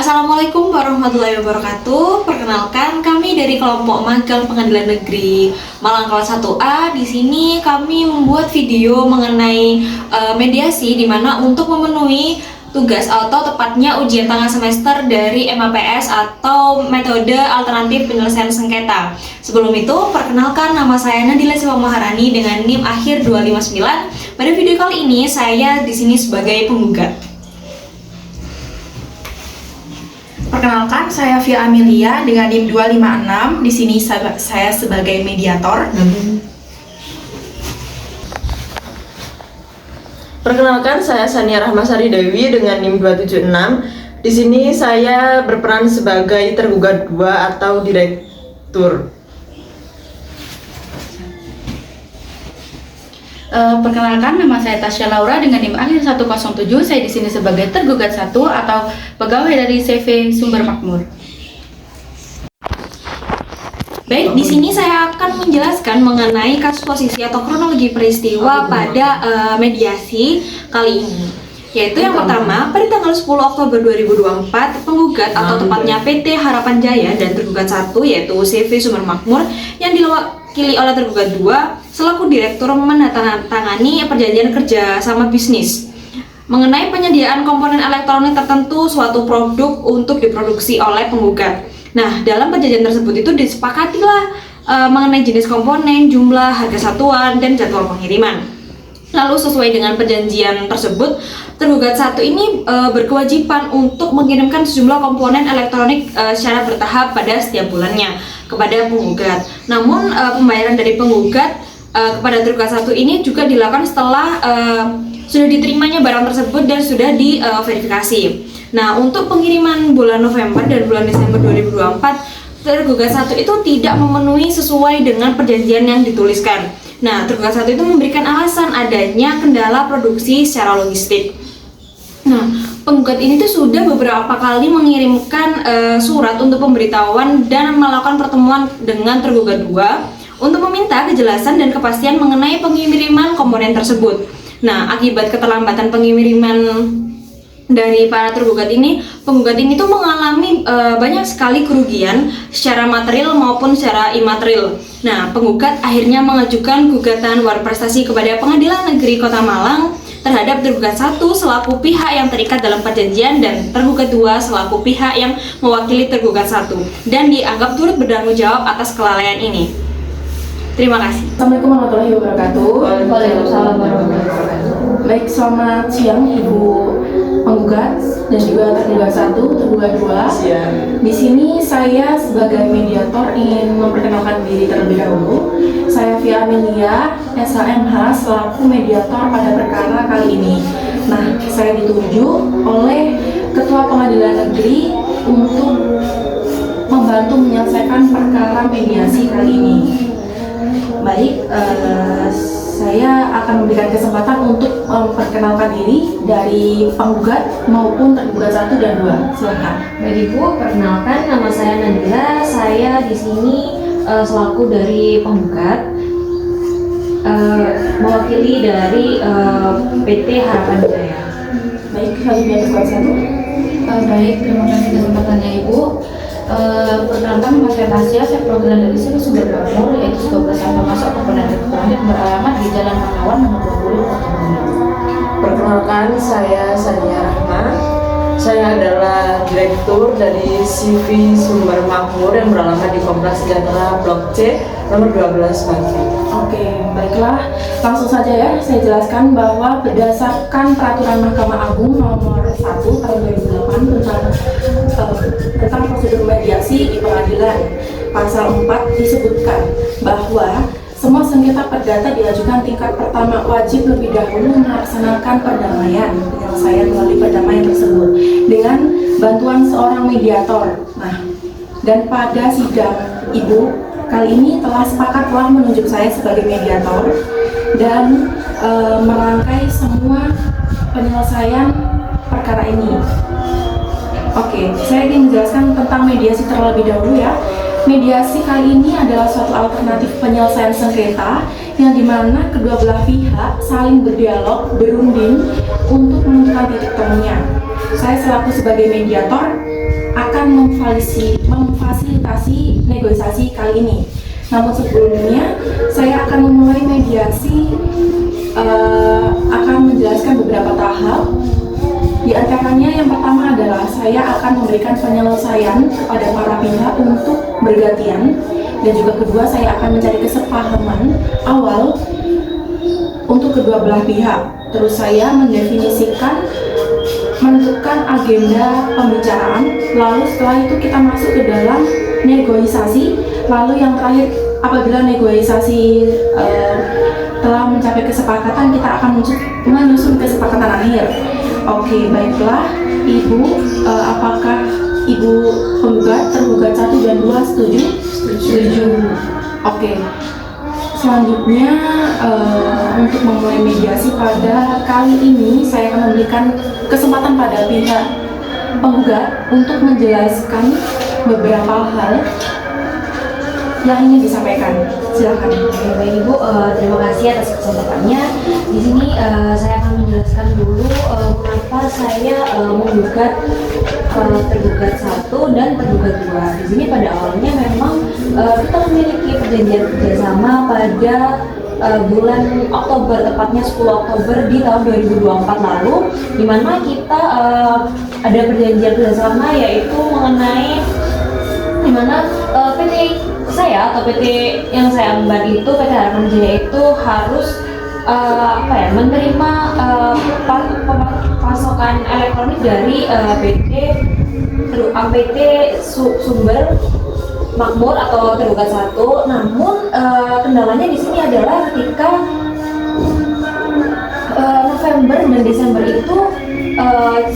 Assalamualaikum warahmatullahi wabarakatuh. Perkenalkan, kami dari kelompok magang Pengadilan Negeri Malang kelas 1A. Di sini kami membuat video mengenai mediasi di mana untuk memenuhi tugas atau tepatnya ujian tengah semester dari MAPS atau metode alternatif penyelesaian sengketa. Sebelum itu, perkenalkan, nama saya Nadila Siwa Maharani dengan NIM akhir 259. Pada video kali ini saya di sini sebagai penggugat. Perkenalkan, saya Via Amelia dengan NIM 256. Di sini saya sebagai mediator. Perkenalkan, saya Sania Rahmasari Dewi dengan NIM 276. Di sini saya berperan sebagai tergugat 2 atau direktur. Perkenalkan, nama saya Tasya Laura dengan NIM akhir 107. Saya di sini sebagai tergugat 1 atau pegawai dari CV Sumber Makmur. Baik, di sini saya akan menjelaskan mengenai kasus posisi atau kronologi peristiwa pada mediasi kali ini. Yaitu yang pertama, pada tanggal 10 Oktober 2024, penggugat atau tepatnya PT Harapan Jaya dan tergugat 1 yaitu CV Sumber Makmur yang diwakili oleh tergugat 2 selaku direktur menandatangani perjanjian kerja sama bisnis mengenai penyediaan komponen elektronik tertentu suatu produk untuk diproduksi oleh penggugat. Nah, dalam perjanjian tersebut itu disepakatilah mengenai jenis komponen, jumlah, harga satuan, dan jadwal pengiriman. Lalu sesuai dengan perjanjian tersebut, tergugat 1 ini berkewajiban untuk mengirimkan sejumlah komponen elektronik secara bertahap pada setiap bulannya kepada penggugat. Namun pembayaran dari penggugat kepada tergugat 1 ini juga dilakukan setelah sudah diterimanya barang tersebut dan sudah diverifikasi. Nah, untuk pengiriman bulan November dan bulan Desember 2024, tergugat 1 itu tidak memenuhi sesuai dengan perjanjian yang dituliskan. Nah, tergugat 1 itu memberikan alasan adanya kendala produksi secara logistik. Nah, penggugat ini tuh sudah beberapa kali mengirimkan surat untuk pemberitahuan dan melakukan pertemuan dengan tergugat 2 untuk meminta kejelasan dan kepastian mengenai pengiriman komponen tersebut. Nah, akibat keterlambatan pengiriman dari para tergugat ini, penggugat ini tuh mengalami banyak sekali kerugian secara material maupun secara imaterial. Nah, penggugat akhirnya mengajukan gugatan war prestasi kepada Pengadilan Negeri Kota Malang terhadap tergugat 1 selaku pihak yang terikat dalam perjanjian dan tergugat 2 selaku pihak yang mewakili tergugat 1 dan dianggap turut bertanggung jawab atas kelalaian ini. Terima kasih. Assalamualaikum warahmatullahi wabarakatuh. Waalaikumsalam warahmatullahi wabarakatuh. Baik, selamat siang Ibu penggugat dan juga tergugat 1, tergugat 2. Di sini saya sebagai mediator ingin memperkenalkan diri terlebih dahulu. Saya Via Amelia, SHMH selaku mediator pada perkara kali ini. Nah, saya ditunjuk oleh Ketua Pengadilan Negeri untuk membantu menyelesaikan perkara mediasi kali ini. Baik, saya akan memberikan kesempatan untuk memperkenalkan diri dari penggugat maupun tergugat 1 dan 2. Silakan. Baik Ibu, perkenalkan, nama saya Nadila. Saya di sini selaku dari penggugat, mewakili dari PT Harapan Jaya. Baik, selanjutnya tergugat 1. Baik, terima kasih kesempatannya Ibu. Perkenalkan, nama saya Tasya, saya perwakilan dari CV Sumber Makmur, yaitu sebagai pemasok komponen elektronik beralamat di Jalan Pahlawan nomor 20, Kota Malang. Perkenalkan, saya Sania Rahma. Saya adalah direktur dari CV Sumber Makmur yang beralamat di Kompleks Sejahtera Blok C nomor 12 Pati. Oke, baiklah. Langsung saja ya, saya jelaskan bahwa berdasarkan Peraturan Mahkamah Agung nomor 1 tahun 2008 tentang prosedur mediasi di pengadilan, pasal 4 disebutkan bahwa semua sengketa perdata diajukan tingkat pertama wajib lebih dahulu melaksanakan perdamaian, penyelesaian melalui perdamaian tersebut dengan bantuan seorang mediator. Nah, dan pada sidang Ibu kali ini telah menunjuk saya sebagai mediator dan merangkai semua penyelesaian perkara ini. Oke, saya ingin menjelaskan tentang mediasi terlebih dahulu ya. Mediasi kali ini adalah suatu alternatif penyelesaian sengketa yang dimana kedua belah pihak saling berdialog, berunding untuk menentukan titik temunya. Saya selaku sebagai mediator akan memfasilitasi negosiasi kali ini. Namun sebelumnya saya akan memulai mediasi, akan menjelaskan beberapa tahap. Di antaranya yang pertama adalah saya akan memberikan penyelesaian kepada para pihak untuk bergantian, dan juga kedua saya akan mencari kesepahaman awal untuk kedua belah pihak. Terus saya menentukan agenda pembicaraan, lalu setelah itu kita masuk ke dalam negosiasi. Lalu yang terakhir, apabila negosiasi telah mencapai kesepakatan, kita akan menyusun kesepakatan akhir. Oke, baiklah Ibu, apakah Ibu penggugat, tergugat 1 dan 2 setuju? Setuju. Oke. Selanjutnya untuk memulai mediasi pada kali ini saya akan memberikan kesempatan pada pihak penggugat untuk menjelaskan beberapa hal yang ingin disampaikan. Silakan. Oke, baik Ibu, terima kasih atas kesempatannya. Di sini saya akan menjelaskan dulu kenapa saya menggugat tergugat 1 dan tergugat 2. Di sini pada awalnya memang kita memiliki perjanjian kerjasama pada bulan Oktober, tepatnya 10 Oktober di tahun 2024 lalu, di mana kita ada perjanjian kerjasama yaitu mengenai di mana PT saya atau PT yang saya emban itu, PT Harapan Jaya itu harus menerima pasokan elektronik dari PT Sumber Makmur atau tergugat 1. Namun kendalanya di sini adalah ketika November dan Desember itu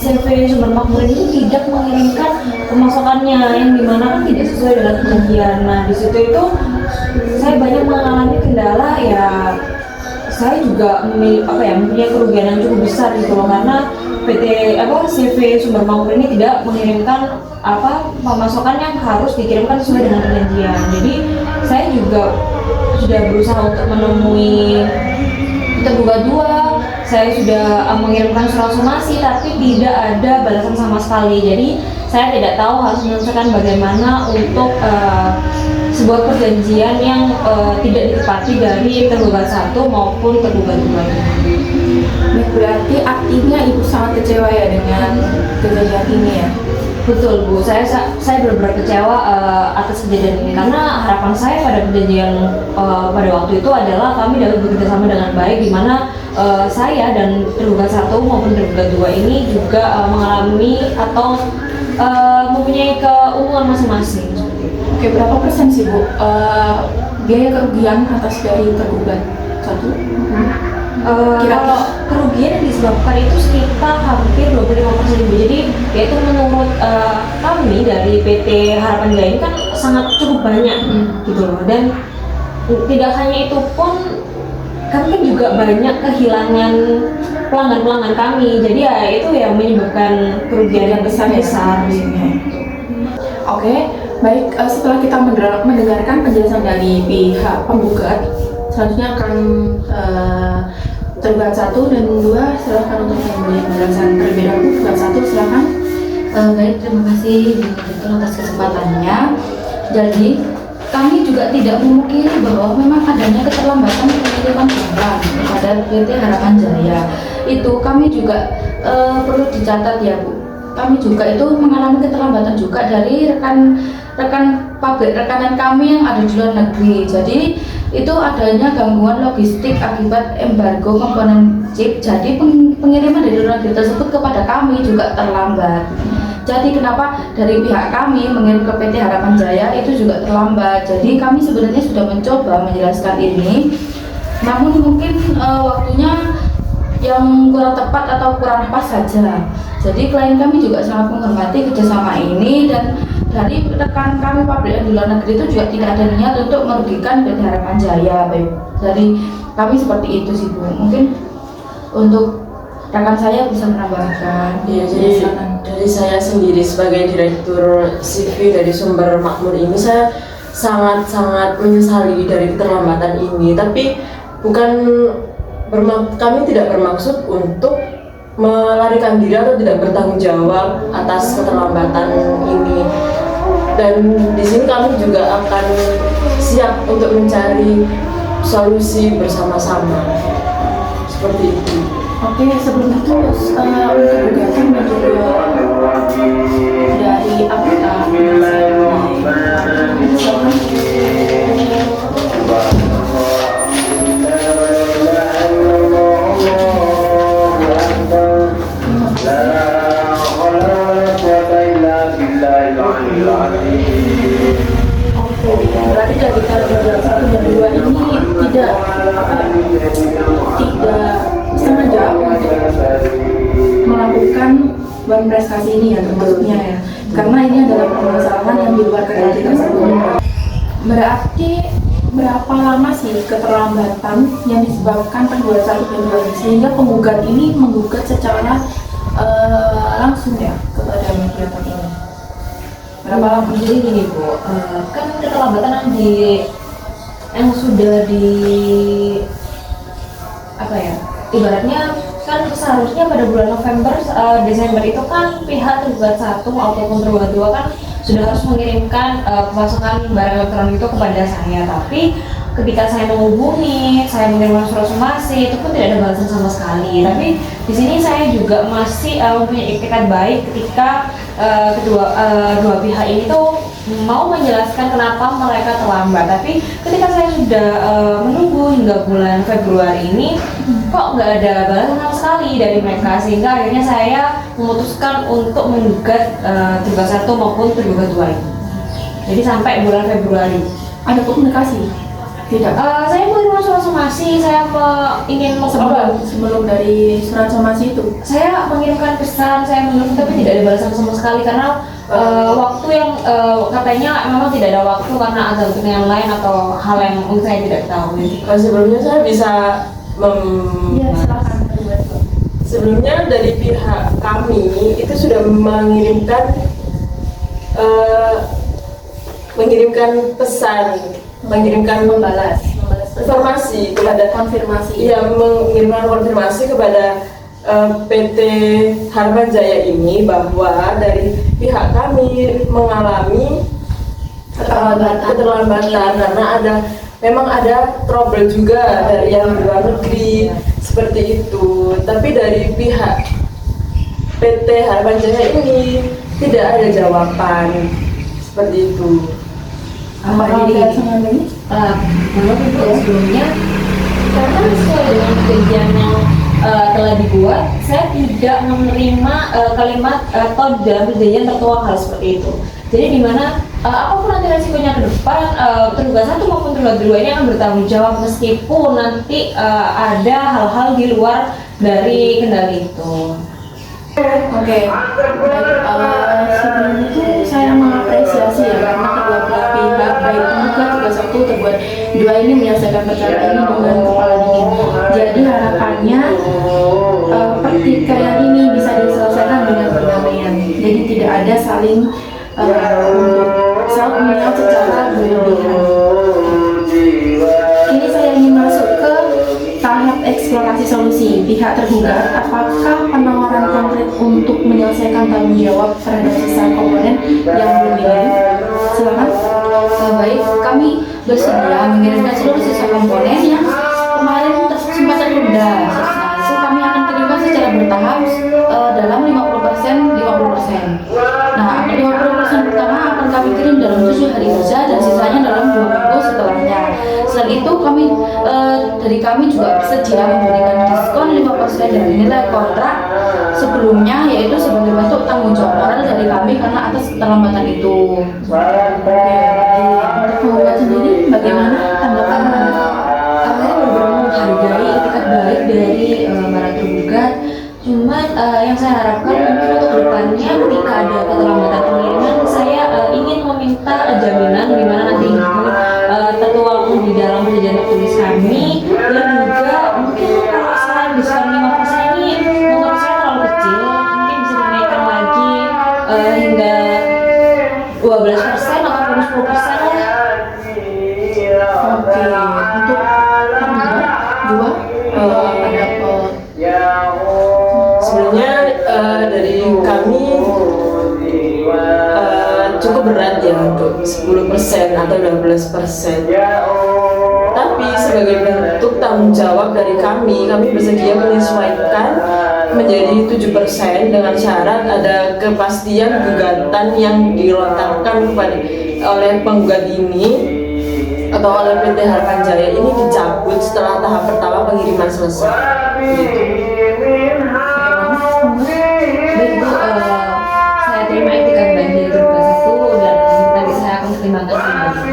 CV Sumber Makmur itu tidak mengirimkan pemasokannya, yang dimana kan tidak sesuai dengan perjanjian. Nah di situ itu saya banyak mengalami kendala, ya saya juga mempunyai kerugian yang cukup besar gitu loh, karena CV Sumber Makmur ini tidak mengirimkan pemasokan yang harus dikirimkan sesuai dengan perjanjian. Jadi saya juga sudah berusaha untuk menemui tergugat 2, saya sudah mengirimkan surat somasi tapi tidak ada balasan sama sekali. Jadi saya tidak tahu harus menyelesaikan bagaimana untuk sebuah perjanjian yang tidak ditepati dari tergugat 1 maupun tergugat 2. Berarti artinya Ibu sangat kecewa ya dengan kejadian ini ya? Betul Bu, saya benar-benar kecewa atas kejadian ini, karena harapan saya pada perjanjian pada waktu itu adalah kami dapat bekerjasama dengan baik, di mana saya dan tergugat 1 maupun tergugat 2 ini juga mengalami atau mempunyai keuntungan masing-masing. Oke, berapa persen sih Bu biaya kerugian atas dari tergugat 1? Kalau kerugian yang disebabkan itu sekitar hampir 25% Ibu. Jadi yaitu menurut kami dari PT Harapan Jaya ini kan sangat cukup banyak gitu loh, dan tidak hanya itu pun kami kan juga banyak kehilangan pelanggan kami. Jadi ya itu yang menyebabkan kerugian yang besar. Oke, baik, setelah kita mendengarkan penjelasan dari pihak penggugat, selanjutnya akan tergugat 1 dan 2 silahkan untuk memberi penjelasan terlebih dahulu. Tergugat 1 silahkan. Baik, terima kasih Bu Direktur atas kesempatannya. Jadi kami juga tidak memungkiri bahwa memang adanya keterlambatan pengiriman barang kepada PT Harapan Jaya. Itu kami juga perlu dicatat ya Bu. Kami juga itu mengalami keterlambatan juga dari rekan pabrik rekanan kami yang ada di luar negeri. Jadi itu adanya gangguan logistik akibat embargo komponen chip. Jadi pengiriman dari luar negeri tersebut kepada kami juga terlambat. Jadi kenapa dari pihak kami mengirim ke PT Harapan Jaya itu juga terlambat. Jadi kami sebenarnya sudah mencoba menjelaskan ini, namun mungkin waktunya yang kurang tepat atau kurang pas saja. Jadi klien kami juga sangat menghormati kerjasama ini, dan dari rekan kami pabrik yang di luar negeri itu juga tidak ada niat untuk merugikan PT Harapan Jaya. Baik, dari kami seperti itu sih Bu. Mungkin untuk rekan saya bisa menambahkan. Iya, jadi dari saya sendiri sebagai direktur CV dari Sumber Makmur ini, saya sangat menyesali dari keterlambatan ini. Tapi kami tidak bermaksud untuk melarikan diri atau tidak bertanggung jawab atas keterlambatan ini. Dan di sini kami juga akan siap untuk mencari solusi bersama-sama. Seperti itu. Oke, sebelum itu untuk gugatan dan juga dari anggota berarti dari tanggal 1 dan 2 ini tidak sengaja untuk melakukan ban prestasi ini ya, termasuknya ya, karena ini adalah permasalahan yang di luar kendali tersebut. Berarti berapa lama sih keterlambatan yang disebabkan penggugat 1 dan 2 ini, sehingga penggugat ini menggugat secara langsung ya kepada mediator ini? Berapa lama? Jadi gini Bu, kan keterlambatan yang sudah di apa ya, ibaratnya kan seharusnya pada bulan November Desember itu kan pihak tergugat 1 ataupun tergugat 2 kan sudah harus mengirimkan pemasangan barang elektronik itu kepada saya, tapi ketika saya menghubungi, saya mengirimkan surat somasi, itu pun tidak ada balasan sama sekali. Tapi di sini saya juga masih mempunyai etikat baik ketika dua pihak ini tuh mau menjelaskan kenapa mereka terlambat. Tapi ketika saya sudah menunggu hingga bulan Februari ini, kok nggak ada balasan sama sekali dari mereka, sehingga akhirnya saya memutuskan untuk menggugat tergugat 1 maupun tergugat 2 ini. Jadi sampai bulan Februari. Ada komunikasi? Tidak. Saya mengirim surat somasi, saya ingin sebelum dari surat somasi itu saya mengirimkan pesan, saya mengirim, tapi tidak ada balasan sama sekali karena waktu yang katanya memang tidak ada waktu karena ada kepentingan lain atau hal yang mungkin saya tidak tahu. Sebelumnya saya bisa ya, silakan. Sebelumnya dari pihak kami itu sudah mengirimkan pesan, membalas informasi kepada konfirmasi. Iya, mengirimkan konfirmasi kepada PT Harman Jaya ini bahwa dari pihak kami mengalami keterlambatan karena memang ada trouble juga dari yang luar negeri seperti itu. Tapi dari pihak PT Harman Jaya ini tidak ada jawaban seperti itu. Apa Jadi menurut Ibu sebelumnya, karena sesuai dengan perjanjian yang telah dibuat, saya tidak menerima kalimat atau dalam perjanjian tertuang hal seperti itu. Jadi di mana apapun nanti resikonya ke depan, tergugat 1 maupun tergugat 2 ini akan bertanggung jawab meskipun nanti ada hal-hal di luar dari kendali itu. Oke. Sebelum itu saya mengapresiasi ya, karena kedua belah pihak baik tergugat juga 1 tergugat 2 ini menyelesaikan perkara ini dengan kepala dingin. Jadi harapannya pertikaian ini bisa diselesaikan dengan perdamaian. Jadi tidak ada saling melihat secara berlebihan. Kini saya ingin masuk ke tahap eksplorasi solusi. Pihak tergugat, apakah penawaran konkret untuk menyelesaikan tanggung jawab terhadap sisa komponen yang belum dikirim? Silakan. Baik, kami bersedia mengirimkan seluruh sisa komponen yang kemarin sempat tertunda. Nah, itu kami akan kirimkan secara bertahap dalam 50%. Nah, 50% pertama akan kami kirim dalam 7 hari kerja dan sisanya dalam 2 minggu setelahnya. Selain itu, dari kami juga bersedia memberikan diskon 5% dari nilai kontrak sebelumnya, yaitu sebagai bentuk tanggung jawab moral dari kami karena atas keterlambatan itu. Untuk penggugat sendiri, bagaimana tanggapan Anda? Saya benar-benar menghargai etikat baik dari para tergugat. Cuman yang saya harapkan mungkin untuk kedepannya ketika ada keterlambatan pengiriman, saya ingin meminta jaminan di mana nanti tertuang di dalam perjanjian tertulis kami, dan juga mungkin kalau selain diskon 5% ini menurut saya terlalu kecil, mungkin bisa dinaikkan lagi hingga 12% ataupun 10% lah. Oke, untuk penggugat 2 ada Sebenarnya dari kami cukup berat ya untuk 10% atau 12%. Tapi sebagai bentuk tanggung jawab dari kami bersedia menyesuaikan menjadi 7% dengan syarat ada kepastian gugatan yang dilontarkan oleh penggugat ini atau oleh PT Harapan Jaya ini dicabut setelah tahap pertama pengiriman selesai. Gitu. Baik Bu, saya terima etikat baik dari Grup 1 dan nanti saya akan pertimbangkan kembali.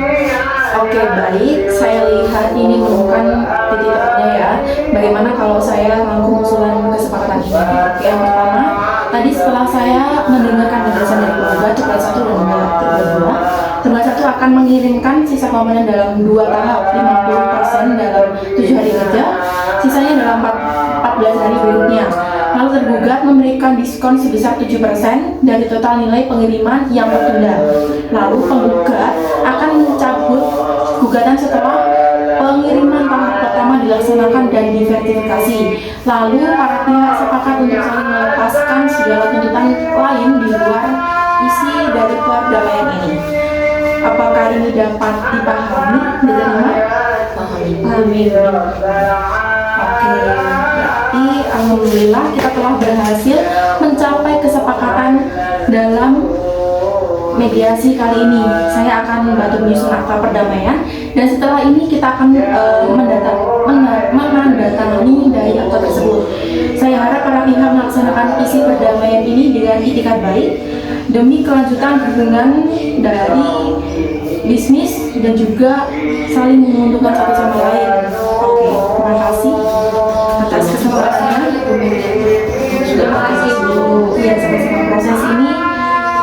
Oke, baik. Saya lihat ini merupakan titik tengahnya ya. Bagaimana kalau saya rangkum usulan kesepakatan ini? Oke, yang pertama, tadi setelah saya mendengarkan penjelasan dari penggugat Tergugat 1 dan Tergugat 2 akan mengirimkan sisa pembayaran dalam 2 tahap, 50% dalam 7 hari kerja, sisanya dalam 14 hari berikutnya. Lalu tergugat memberikan diskon sebesar 7% dari total nilai pengiriman yang tertunda. Lalu penggugat akan mencabut gugatan setelah pengiriman tahap pertama dilaksanakan dan diverifikasi. Lalu para pihak sepakat untuk saling melepaskan segala tuntutan lain di luar isi dari perdamaian ini. Apakah ini dapat dipahami, diterima? Pahami. Oke, berarti alhamdulillah kita telah berhasil mencapai kesepakatan dalam mediasi kali ini. Saya akan membantu menyusun akta perdamaian dan setelah ini kita akan menandatangani dari akta tersebut. Saya harap para pihak melaksanakan isi perdamaian ini dengan itikat baik demi kelanjutan hubungan dari bisnis dan juga saling menguntungkan satu sama lain. Oke, terima kasih atas kesempatannya. Terima kasih Bu. Ya, sama-sama.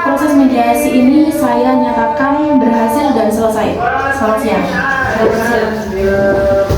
Proses mediasi ini saya nyatakan berhasil dan selesai. Selamat siang. Selamat siang.